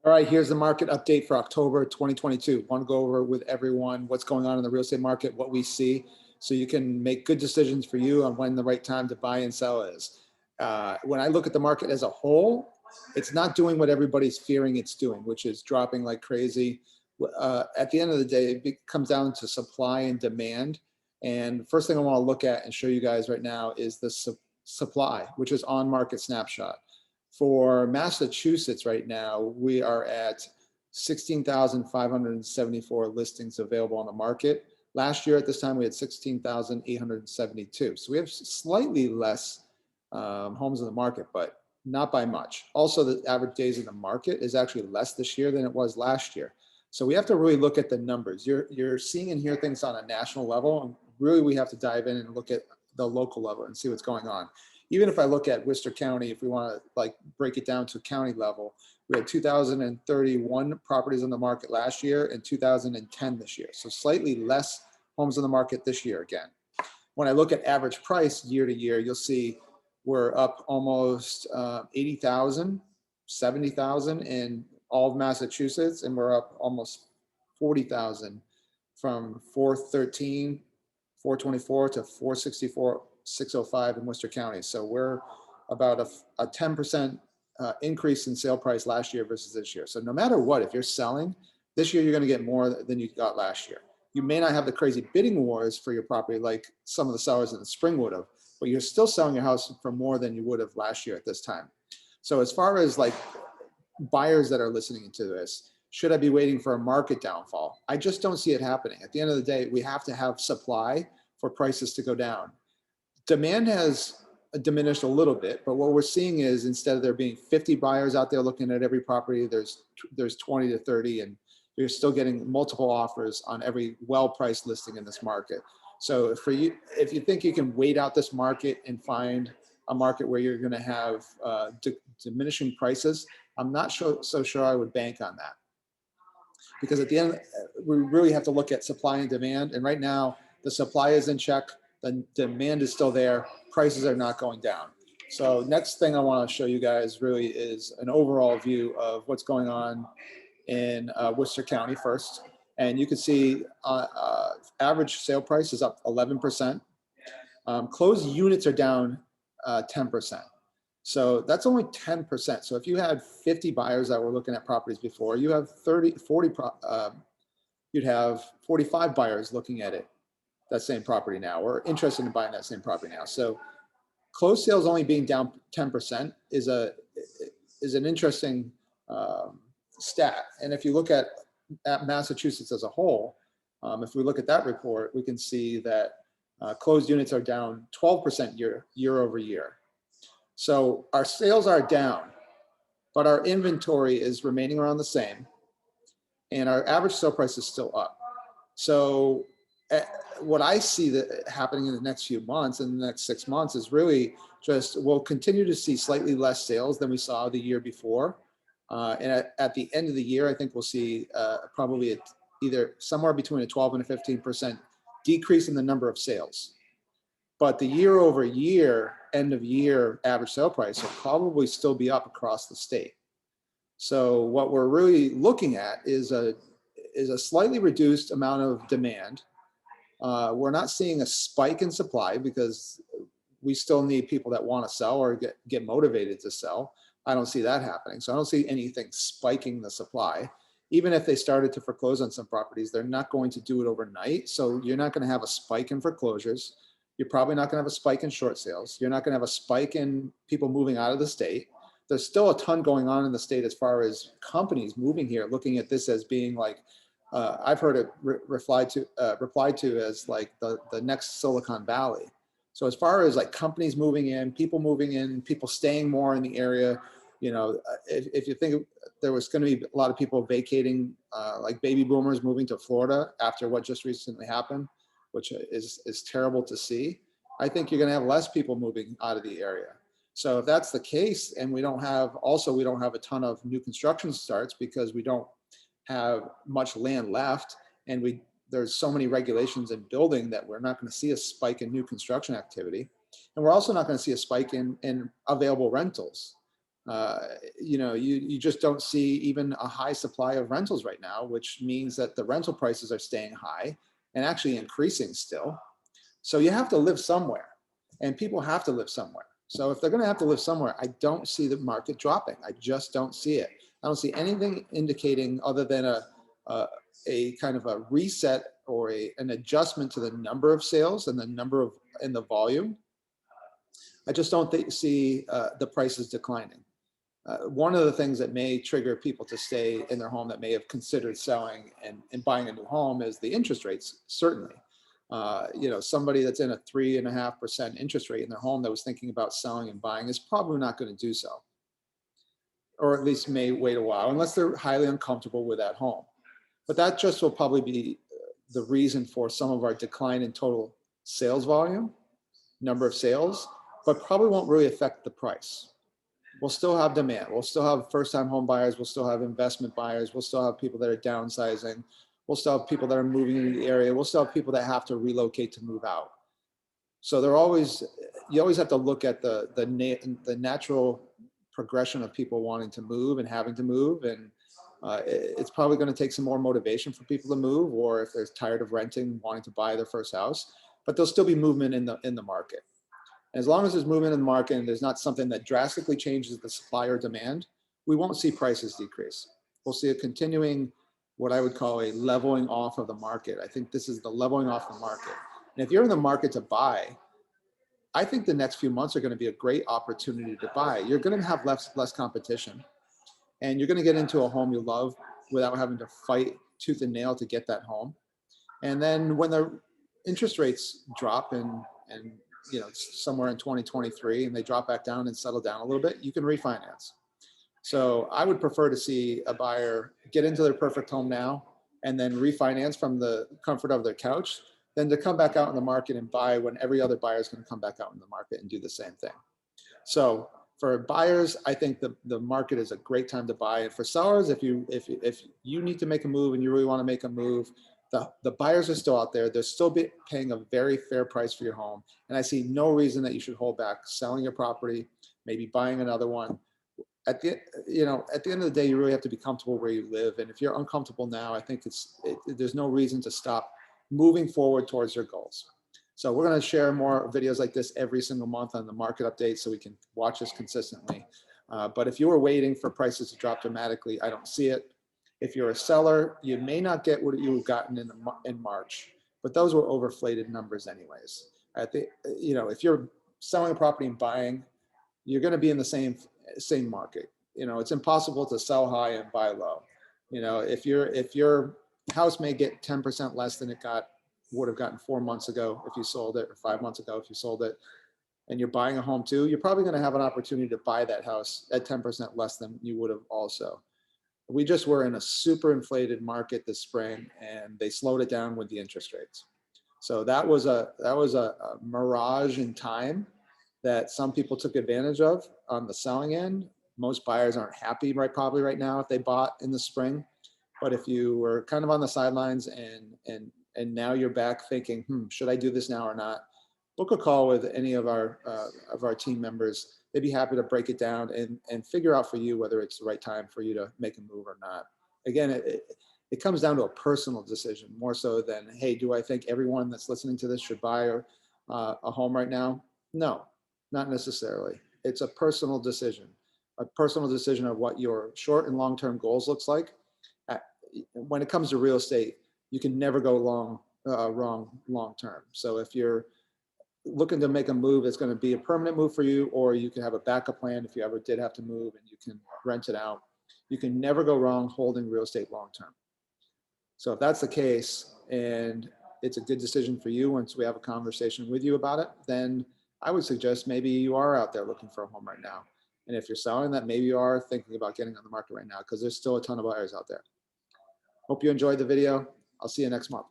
All right, here's the market update for October 2022. Want to go over with everyone what's going on in the real estate market, what we see, so you can make good decisions for you on when the right time to buy and sell is. When I look at the market as a whole, it's not doing what everybody's fearing it's doing, which is dropping like crazy. At the end of the day, it comes down to supply and demand. And first thing I want to look at and show you guys right now is the supply, which is on market snapshot. For Massachusetts right now, we are at 16,574 listings available on the market. Last year at this time, we had 16,872. So we have slightly less homes in the market, but not by much. Also, the average days in the market is actually less this year than it was last year. So we have to really look at the numbers. You're seeing and hear things on a national level, and really we have to dive in and look at the local level and see what's going on. Even if I look at Worcester County, if we want to like break it down to county level, we had 2,031 properties on the market last year and 2,010 this year. So slightly less homes on the market this year again. When I look at average price year to year, you'll see we're up almost 80,000, 70,000 in all of Massachusetts, and we're up almost 40,000 from 413, 424 to 464, 605 in Worcester County. So we're about a 10% increase in sale price last year versus this year. So no matter what, if you're selling, this year you're going to get more than you got last year. You may not have the crazy bidding wars for your property like some of the sellers in the spring would have, but you're still selling your house for more than you would have last year at this time. So as far as like buyers that are listening to this, should I be waiting for a market downfall? I just don't see it happening. At the end of the day, we have to have supply for prices to go down. Demand has diminished a little bit, but what we're seeing is instead of there being 50 buyers out there looking at every property, there's 20 to 30, and you're still getting multiple offers on every well-priced listing in this market. So for you, if you think you can wait out this market and find a market where you're going to have diminishing prices, I'm not so sure I would bank on that. Because at the end, we really have to look at supply and demand. And right now, the supply is in check, the demand is still there, prices are not going down. So next thing I want to show you guys really is an overall view of what's going on in Worcester County first. And you can see average sale price is up 11%. Closed units are down 10%. So that's only 10%. So if you had 50 buyers that were looking at properties before, you have 40, you'd have 45 buyers looking at that same property now, or interested in buying that same property now. So closed sales only being down 10% is an interesting stat. And if you look at Massachusetts as a whole, if we look at that report, we can see that closed units are down 12% year over year. So our sales are down, but our inventory is remaining around the same, and our average sale price is still up. So what I see that happening in the next few months, in the next 6 months, is really just we'll continue to see slightly less sales than we saw the year before. And at the end of the year, I think we'll see probably either somewhere between a 12 and a 15% decrease in the number of sales. But the year over year, end of year average sale price will probably still be up across the state. So what we're really looking at is a slightly reduced amount of demand. We're not seeing a spike in supply because we still need people that want to sell or get motivated to sell. I don't see that happening. So I don't see anything spiking the supply. Even if they started to foreclose on some properties, they're not going to do it overnight. So you're not going to have a spike in foreclosures. You're probably not going to have a spike in short sales. You're not going to have a spike in people moving out of the state. There's still a ton going on in the state as far as companies moving here, looking at this as being like, I've heard it replied to as like the next Silicon Valley. So as far as like companies moving in, people staying more in the area, you know, if you think there was going to be a lot of people vacating, like baby boomers moving to Florida after what just recently happened, which is terrible to see, I think you're going to have less people moving out of the area. So if that's the case, and we don't have a ton of new construction starts because we don't have much land left, and there's so many regulations in building that we're not going to see a spike in new construction activity. And we're also not going to see a spike in available rentals. Uh, you just don't see even a high supply of rentals right now, which means that the rental prices are staying high and actually increasing still. So you have to live somewhere, and people have to live somewhere. So if they're going to have to live somewhere, I don't see the market dropping. I just don't see it. I don't see anything indicating other than a, a kind of a reset or an adjustment to the number of sales and the number of and the volume. I just don't see the prices declining. One of the things that may trigger people to stay in their home that may have considered selling and buying a new home is the interest rates, certainly. Somebody that's in a 3.5% interest rate in their home that was thinking about selling and buying is probably not going to do so, or at least may wait a while unless they're highly uncomfortable with that home. But that just will probably be the reason for some of our decline in total sales volume, number of sales, but probably won't really affect the price. We'll still have demand. We'll still have first-time home buyers. We'll still have investment buyers. We'll still have people that are downsizing. We'll still have people that are moving into the area. We'll still have people that have to relocate to move out. So you always have to look at the natural progression of people wanting to move and having to move. And it's probably going to take some more motivation for people to move, or if they're tired of renting, wanting to buy their first house. But there'll still be movement in the market. As long as there's movement in the market and there's not something that drastically changes the supply or demand, we won't see prices decrease. We'll see a continuing, what I would call a leveling off of the market. I think this is the leveling off the market. And if you're in the market to buy, I think the next few months are going to be a great opportunity to buy. You're going to have less competition, and you're going to get into a home you love without having to fight tooth and nail to get that home. And then when the interest rates drop and somewhere in 2023 and they drop back down and settle down a little bit, you can refinance. So I would prefer to see a buyer get into their perfect home now and then refinance from the comfort of their couch than to come back out in the market and buy when every other buyer is going to come back out in the market and do the same thing. So for buyers, I think the market is a great time to buy. And for sellers, if you need to make a move and you really want to make a move, the buyers are still out there. They're still paying a very fair price for your home. And I see no reason that you should hold back selling your property, maybe buying another one. At the end of the day, you really have to be comfortable where you live. And if you're uncomfortable now, I think there's no reason to stop moving forward towards your goals. So we're going to share more videos like this every single month on the market updates so we can watch this consistently. But if you were waiting for prices to drop dramatically, I don't see it. If you're a seller, you may not get what you've gotten in March, but those were overflated numbers anyways. If you're selling a property and buying, you're going to be in the same market. It's impossible to sell high and buy low. If your house may get 10% less than it would have gotten 4 months ago if you sold it, or 5 months ago if you sold it, and you're buying a home too, you're probably going to have an opportunity to buy that house at 10% less than you would have also. We just were in a super inflated market this spring, and they slowed it down with the interest rates. So that was a mirage in time that some people took advantage of on the selling end. Most buyers aren't happy probably right now if they bought in the spring. But if you were kind of on the sidelines and now you're back thinking, should I do this now or not? Book a call with any of our team members. They'd be happy to break it down and figure out for you whether it's the right time for you to make a move or not. Again, it comes down to a personal decision more so than, hey, do I think everyone that's listening to this should buy a home right now? No, not necessarily. It's a personal decision of what your short and long-term goals looks like. When it comes to real estate, you can never go wrong long-term. So if you're looking to make a move, it's going to be a permanent move for you, or you can have a backup plan if you ever did have to move and you can rent it out. You can never go wrong holding real estate long-term. So if that's the case and it's a good decision for you once we have a conversation with you about it, then I would suggest maybe you are out there looking for a home right now. And if you're selling that, maybe you are thinking about getting on the market right now because there's still a ton of buyers out there. Hope you enjoyed the video. I'll see you next month.